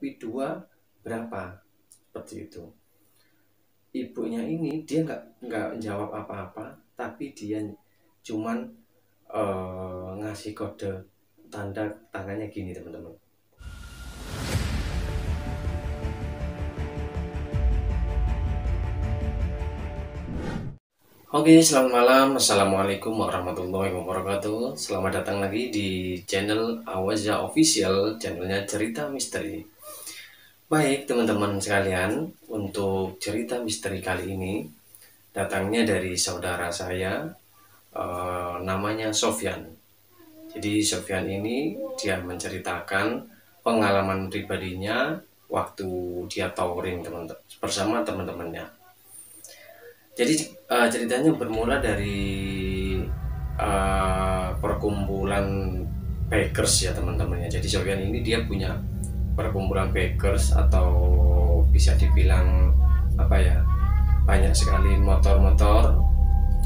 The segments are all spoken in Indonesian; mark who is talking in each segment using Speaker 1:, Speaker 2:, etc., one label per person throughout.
Speaker 1: kopi 2 berapa, seperti itu. Ibunya ini dia nggak jawab apa-apa, tapi dia cuman ngasih kode tanda tangannya gini teman-teman. Oke, selamat malam. Assalamualaikum warahmatullahi wabarakatuh. Selamat datang lagi di channel Awaza Official, channelnya cerita misteri. Baik teman-teman sekalian, untuk cerita misteri kali ini datangnya dari saudara saya, namanya Sofyan. Jadi Sofyan ini dia menceritakan pengalaman pribadinya waktu dia touring bersama teman-temannya. Jadi ceritanya bermula dari perkumpulan bikers ya teman-temannya. Jadi Sofyan ini dia punya perkumpulan bikers, atau bisa dibilang apa ya, banyak sekali motor-motor.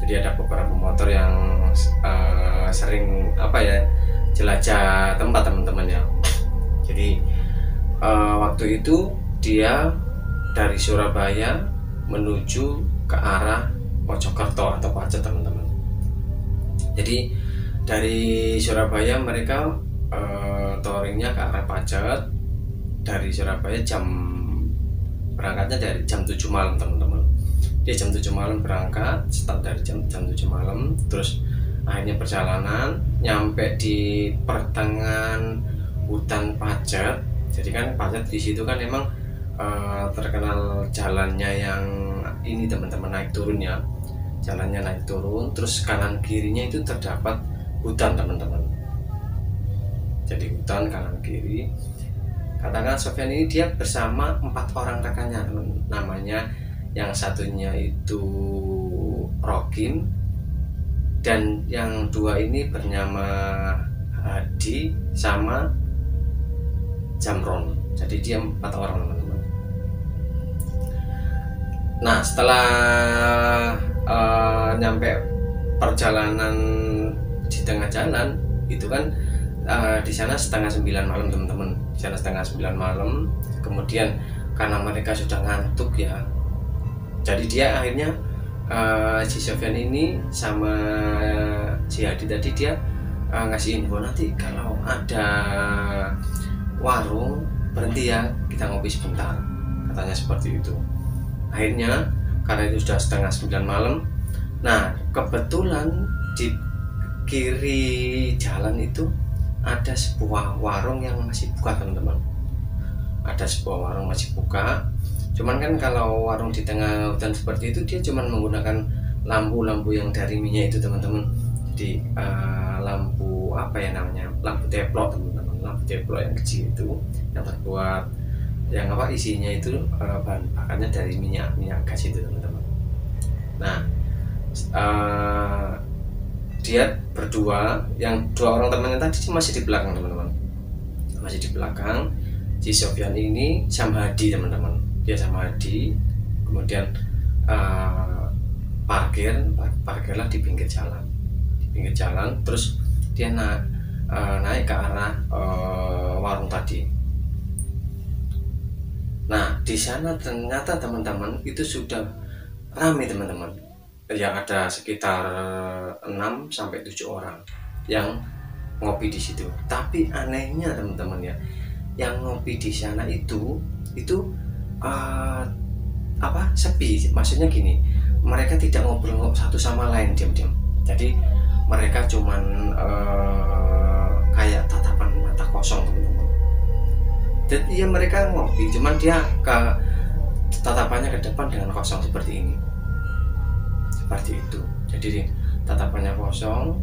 Speaker 1: Jadi ada beberapa motor yang sering apa ya, jelajah tempat teman-teman ya. Jadi waktu itu dia dari Surabaya menuju ke arah Mojokerto atau Pacet teman-teman. Jadi dari Surabaya mereka touringnya ke arah Pacet. Dari Surabaya berangkatnya dari jam 7 malam teman-teman. Dia jam 7 malam berangkat, start dari jam 7 malam, terus akhirnya perjalanan nyampe di pertengahan hutan Pacet. Jadi kan Pacet di situ kan emang terkenal jalannya yang ini teman-teman, naik turunnya, jalannya naik turun, terus kanan kirinya itu terdapat hutan teman-teman. Jadi hutan kanan kiri. Katakan Sofyan ini dia bersama 4 orang rekannya, namanya yang satunya itu Rokin, dan yang 2 ini bernama Hadi sama Jamron. Jadi dia 4 orang teman-teman. Nah setelah nyampe perjalanan di tengah jalan itu kan di sana setengah 9 malam teman-teman. Di sana setengah 9 malam. Kemudian karena mereka sudah ngantuk ya, jadi dia akhirnya si Sofyan ini sama si Hadi tadi dia ngasih info, nanti kalau ada warung berhenti ya, kita ngopi sebentar, katanya seperti itu. Akhirnya karena itu sudah setengah 9 malam, nah kebetulan di kiri jalan itu ada sebuah warung yang masih buka teman-teman. Ada sebuah warung masih buka. Cuman kan kalau warung di tengah hutan seperti itu dia cuman menggunakan lampu-lampu yang dari minyak itu teman-teman. Jadi lampu apa ya namanya, lampu teplok teman-teman, lampu teplok yang kecil itu yang terbuat yang apa isinya itu bahan bakarnya dari minyak gas itu teman-teman. Nah dia berdua, yang 2 orang temannya tadi masih di belakang teman-teman, masih di belakang. Si Sofyan ini sama Hadi teman-teman, dia sama Hadi, kemudian parkirlah di pinggir jalan, terus dia naik ke arah warung tadi. Nah di sana ternyata teman-teman itu sudah ramai teman-teman, yang ada sekitar 6-7 orang yang ngopi di situ. Tapi anehnya teman-teman ya, yang ngopi di sana itu sepi. Maksudnya gini, mereka tidak ngobrol satu sama lain, diam-diam. Jadi mereka cuman kayak tatapan mata kosong teman-teman. Jadi ya mereka ngopi, cuman dia tatapannya ke depan dengan kosong seperti ini. Seperti itu. Jadi tatapannya kosong.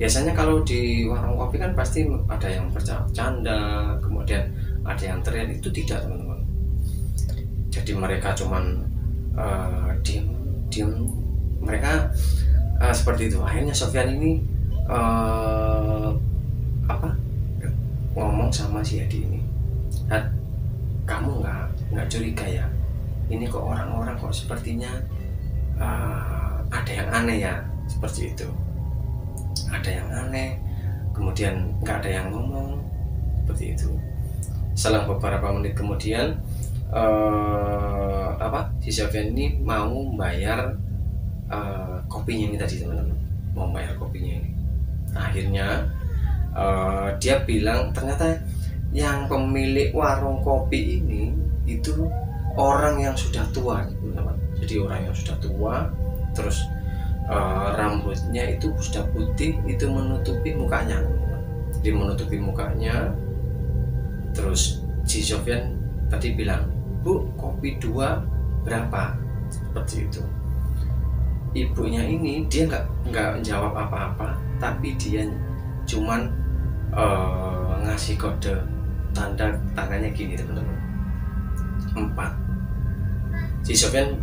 Speaker 1: Biasanya kalau di warung kopi kan pasti ada yang bercanda, kemudian ada yang teriak. Itu tidak teman-teman. Jadi mereka cuman diam. Mereka seperti itu. Akhirnya Sofyan ini ngomong sama si Hadi ini, kamu nggak curiga ya? Ini kok orang-orang kok sepertinya ada yang aneh ya, seperti itu. Ada yang aneh, kemudian nggak ada yang ngomong, seperti itu. selang beberapa menit kemudian si Sofyan ini mau bayar kopinya ini tadi teman-teman, mau bayar kopinya ini. Akhirnya dia bilang ternyata yang pemilik warung kopi ini itu orang yang sudah tua teman-teman. Jadi orang yang sudah tua, terus rambutnya itu sudah putih, itu menutupi mukanya teman-teman. Jadi menutupi mukanya. Terus si Sofyan tadi bilang, "Bu, kopi 2 berapa?" Seperti itu. Ibunya ini dia nggak jawab apa-apa, tapi dia cuman ngasih kode tanda tangannya gini teman-teman, 4. Si Sofyan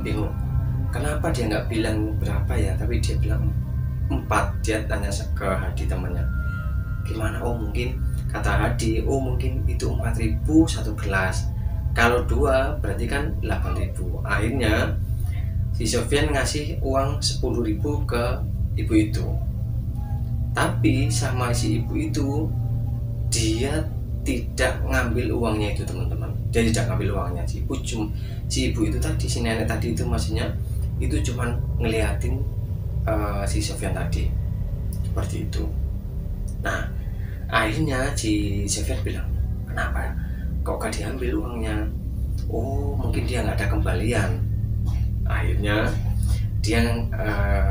Speaker 1: bingung, kenapa dia nggak bilang berapa ya, tapi dia bilang 4. Dia tanya ke Hadi temannya, gimana? Oh mungkin, kata Hadi, oh mungkin itu 4.000 satu gelas, kalau 2 berarti kan 8.000. Akhirnya si Sofyan ngasih uang 10.000 ke ibu itu, tapi sama si ibu itu dia tidak ngambil uangnya itu teman-teman. Dia tidak ngambil uangnya. Si ibu itu tadi, si nenek tadi itu maksudnya itu cuman ngeliatin si Sofyan tadi seperti itu. Nah akhirnya si Sofyan bilang, kenapa kok gak diambil uangnya? Oh mungkin dia nggak ada kembalian. Akhirnya dia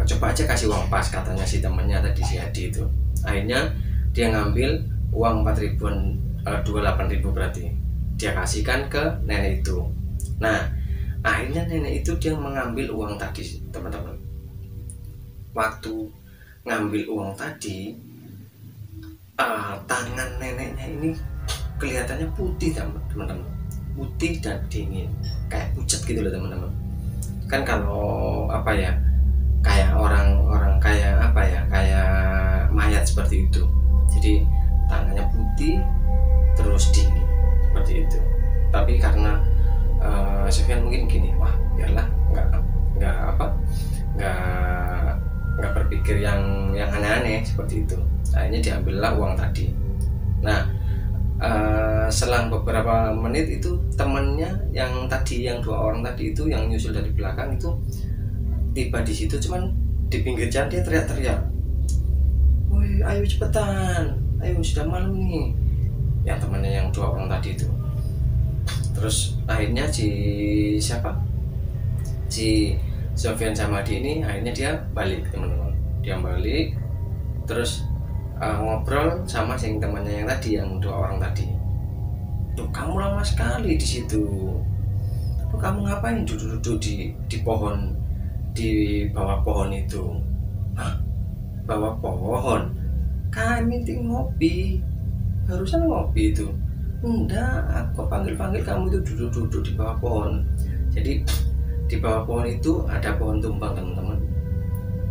Speaker 1: coba aja kasih uang pas, katanya si temannya tadi, si Hadi itu. Akhirnya dia ngambil uang 4.000-an, 8.000 berarti dia kasihkan ke nenek itu. Nah akhirnya nenek itu dia mengambil uang tadi teman-teman. Waktu ngambil uang tadi, tangan neneknya ini kelihatannya putih teman-teman, putih dan dingin, kayak pucat gitu loh teman-teman. Kan kalau kayak orang kayak kayak mayat seperti itu. Jadi tangannya putih terus dingin seperti itu. Tapi karena Sofyan mungkin gini, wah biarlah, nggak berpikir yang aneh-aneh seperti itu. Akhirnya diambillah uang tadi. Nah selang beberapa menit itu temennya yang 2 orang tadi itu yang nyusul dari belakang itu tiba di situ, cuman di pinggir jalan dia teriak-teriak, "Woi, ayo cepetan, ayo sudah malam nih." Yang temannya yang 2 orang tadi itu. Terus akhirnya si Sofyan sama Hadi ini akhirnya dia balik teman-teman. Dia balik terus ngobrol sama temannya yang tadi, yang 2 orang tadi. "Tuh kamu lama sekali di situ. Tuh kamu ngapain duduk-duduk di pohon, di bawah pohon itu?" "Hah? Bawah pohon? Kami ngopi. Barusan ngopi itu." "Enggak, aku panggil-panggil kamu itu duduk-duduk di bawah pohon." Jadi di bawah pohon itu ada pohon tumbang teman-teman.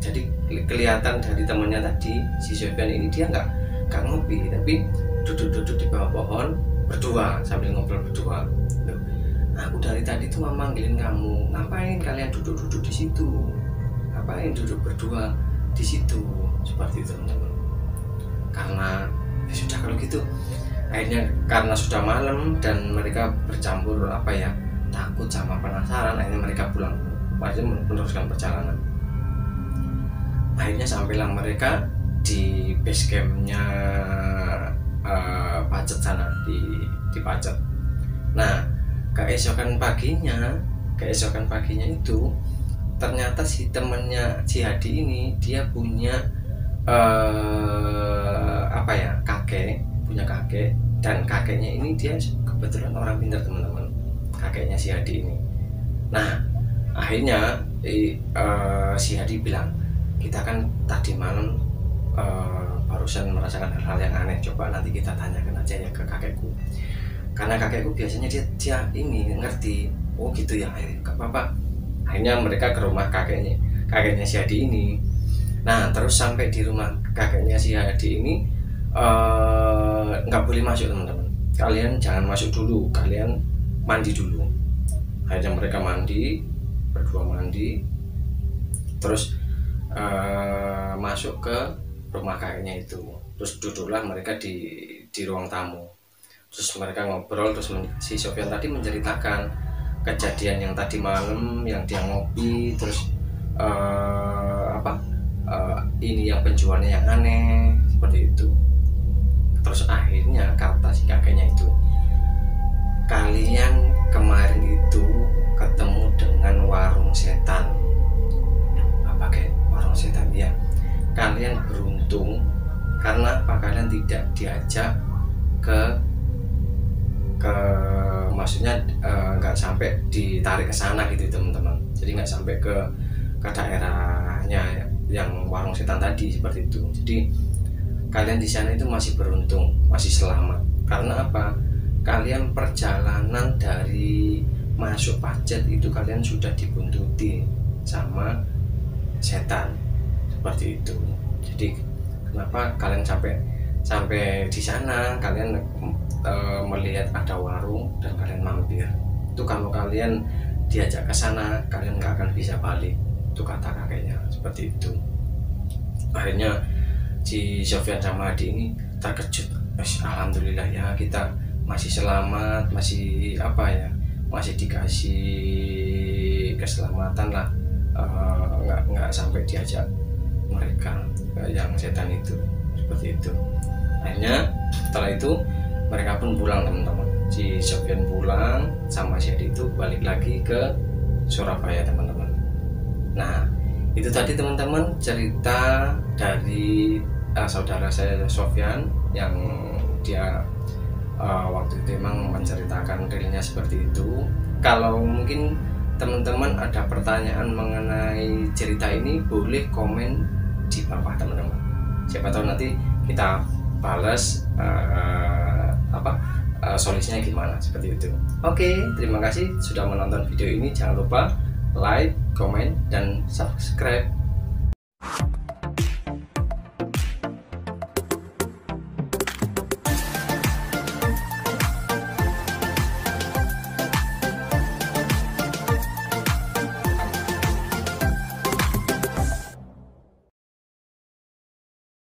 Speaker 1: Jadi kelihatan dari temannya tadi, si Sofyan ini dia nggak ngopi, tapi duduk-duduk di bawah pohon berdua sambil ngobrol berdua. "Loh, aku dari tadi tuh manggilin kamu, ngapain kalian duduk-duduk di situ? Ngapain duduk berdua di situ?" Seperti itu teman-teman. Karena ya sudah kalau gitu. Akhirnya karena sudah malam dan mereka bercampur takut sama penasaran, akhirnya mereka pulang, meneruskan perjalanan. Akhirnya sampailah mereka di base campnya Pacet sana, di Pacet. Nah keesokan paginya itu ternyata si temennya si Hadi ini dia punya kakek, dan kakeknya ini dia kebetulan orang pintar teman-teman, kakeknya si Hadi ini. Nah akhirnya si Hadi bilang, "Kita kan tadi malam barusan merasakan hal-hal yang aneh, coba nanti kita tanyakan aja ya ke kakekku, karena kakekku biasanya dia ini ngerti." "Oh gitu ya, gak apa-apa." Akhirnya mereka ke rumah kakeknya si Hadi ini. Nah terus sampai di rumah kakeknya si Hadi ini, nggak boleh masuk teman-teman, kalian jangan masuk dulu, kalian mandi dulu. Akhirnya mereka berdua mandi, terus masuk ke rumah kakeknya itu. Terus duduklah mereka di ruang tamu. Terus mereka ngobrol, terus si Sofyan tadi menceritakan kejadian yang tadi malam yang dia ngopi, terus ini yang penjualnya yang aneh seperti itu. Terus akhirnya kata si kakeknya itu, kalian kemarin itu ketemu dengan warung setan. Apa kayak warung setan ya? Kalian beruntung karena apa, kalian tidak diajak ke maksudnya nggak sampai ditarik ke sana gitu teman-teman. Jadi nggak sampai ke daerahnya yang warung setan tadi seperti itu. Jadi kalian di sana itu masih beruntung, masih selamat. Karena apa? Kalian perjalanan dari masuk Pacet itu kalian sudah dibuntuti sama setan seperti itu. Jadi kenapa kalian sampai di sana, kalian melihat ada warung dan kalian mampir. Itu kalau kalian diajak ke sana kalian nggak akan bisa balik, itu kata kakeknya seperti itu. Akhirnya si Sofyan sama Adi ini terkejut, alhamdulillah ya kita masih selamat, masih masih dikasih keselamatan lah, nggak sampai diajak mereka yang setan itu seperti itu. Akhirnya setelah itu mereka pun pulang teman-teman. Si Sofyan pulang sama si Adi itu balik lagi ke Surabaya teman-teman. Nah itu tadi teman-teman cerita dari saudara saya Sofyan yang dia waktu itu memang menceritakan realnya seperti itu. Kalau mungkin teman-teman ada pertanyaan mengenai cerita ini, boleh komen di bawah teman-teman. Siapa tahu nanti kita balas solusinya gimana seperti itu. Oke, terima kasih sudah menonton video ini. Jangan lupa like, komen, dan subscribe.